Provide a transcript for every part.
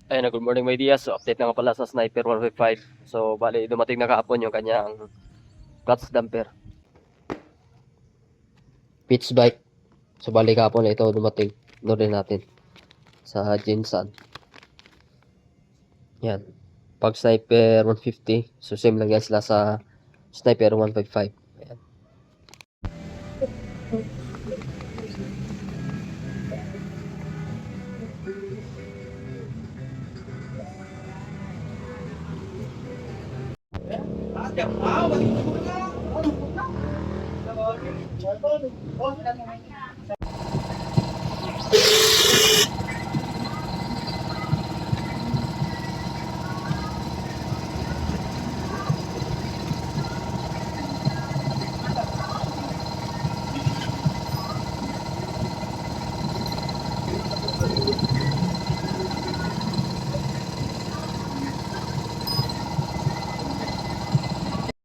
Ayun, good morning my Diaz. So, update na nga pala sa Sniper 155. So, bali, dumating na kahapon yung kanyang clutch damper. Pitch bike. So, bali kahapon na ito dumating. Norin natin sa Jinsan. Yan. Pag Sniper 150, so same lang yan sila sa Sniper 155. Ayan.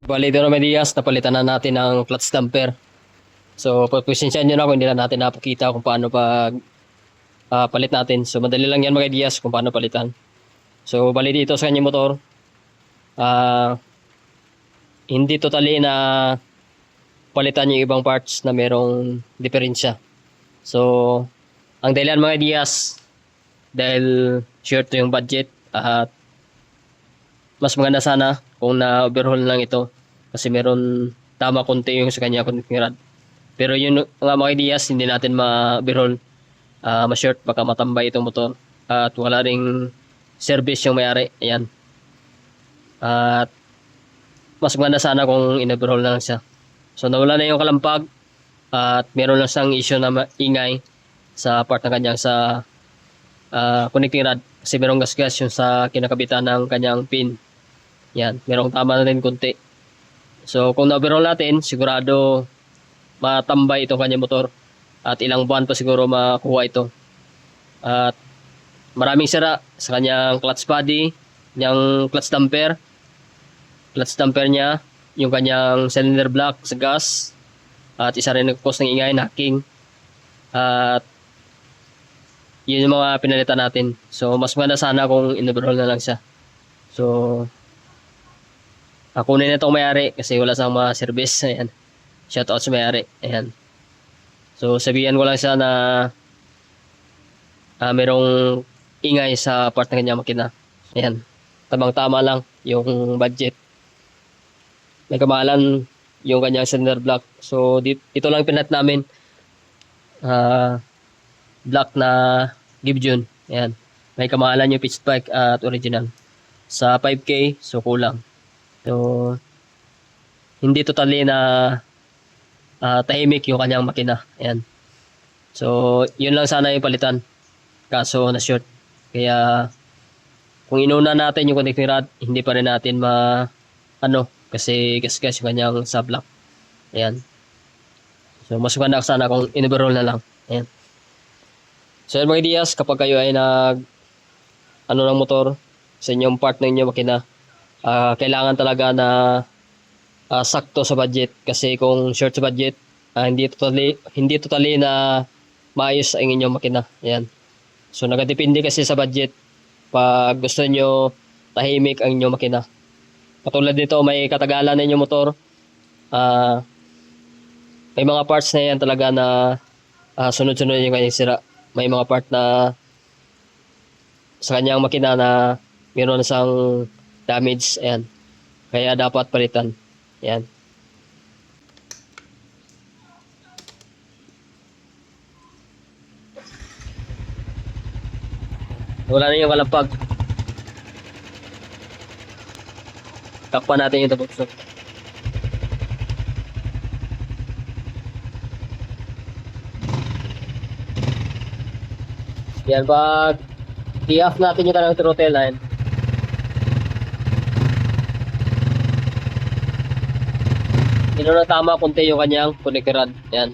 Bali, dito may Diaz, napalitan na natin ang clutch damper. So, pagpasensyahan nyo na kung hindi na natin napakita kung paano pag palit natin. So, madali lang yan mga Diaz kung paano palitan. So, bali dito sa kanyang motor, hindi totally na palitan yung ibang parts na merong diferensya. So, ang dahilan mga Diaz, dahil short yung budget at mas maganda sana kung na-overhaul lang ito kasi meron tama konti yung sa kanya connecting rod. Pero yun nga mga Diaz, hindi natin ma-overhaul, ma-short, baka matambay itong motor at wala ring service yung may-ari. Ayan. At mas maganda sana kung in-overhaul na lang siya. So nawala na yung kalampag at meron lang siyang issue na ingay sa part ng kanyang sa connecting rod kasi merong gasgas yung sa kinakabitan ng kanyang pin. Yan, merong tama na rin konti. So kung na-overhaul natin, sigurado matambay itong kanyang motor at ilang buwan pa siguro makuha ito. At maraming sira sa kanyang clutch body, yung clutch damper niya, yung kanyang cylinder block sa gas, at isa rin nag-cause ng ingay, knocking. At yun yung mga pinalitan natin. So mas maganda sana kung in-overhaul na lang siya. So kunin na itong may-ari kasi wala sa mga service. Ayan. Shoutout sa may-ari. Ayan. So sabihan ko lang siya na merong ingay sa part ng kanyang makina. Ayan. Tamang-tama lang yung budget. May kamahalan yung kanyang cylinder block. So ito lang pinat namin. Black na Gibjon. Ayan. May kamahalan yung pitch bike at original. Sa 5K, so kulang. So hindi totally na tahimik yung kanyang makina. Ayan. So yun lang sana yung palitan. Kaso na short. Kaya kung inuna natin yung connecting rod, hindi pa rin natin kasi gas-gas yung kanyang sublock. Ayan. So mas maganda sana kung in-overhaul na lang. Ayan. So yun mga Diaz, kapag kayo ay ng motor sa inyong part ng inyong makina, kailangan talaga na sakto sa budget kasi kung short sa budget, hindi totally na maayos ang inyong makina. Ayan. So nagadepende kasi sa budget pag gusto nyo tahimik ang inyong makina. Katulad nito, may katagalan na inyong motor, may mga parts na yan talaga na sunod-sunod yung kanyang sira. May mga part na sa kanyang makina na meron siyang damage. Ayan. Kaya dapat palitan. Ayan. Wala na yung kalampag. Takpan natin yung tabokso. Yan, pag i-off natin yung kanang throttle line. Ino na tama konti yung kanyang connector rod. Yan.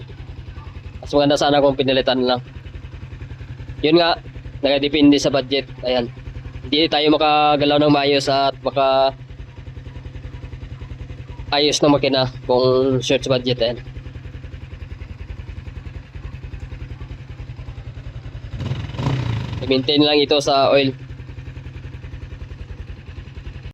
Mas maganda sana kung pinalitan lang. Yun nga, nakadepende sa budget. Ayan. Hindi tayo makagalaw ng maayos at maka ayos ng makina kung short sa budget. Ayan. I-maintain lang ito sa oil.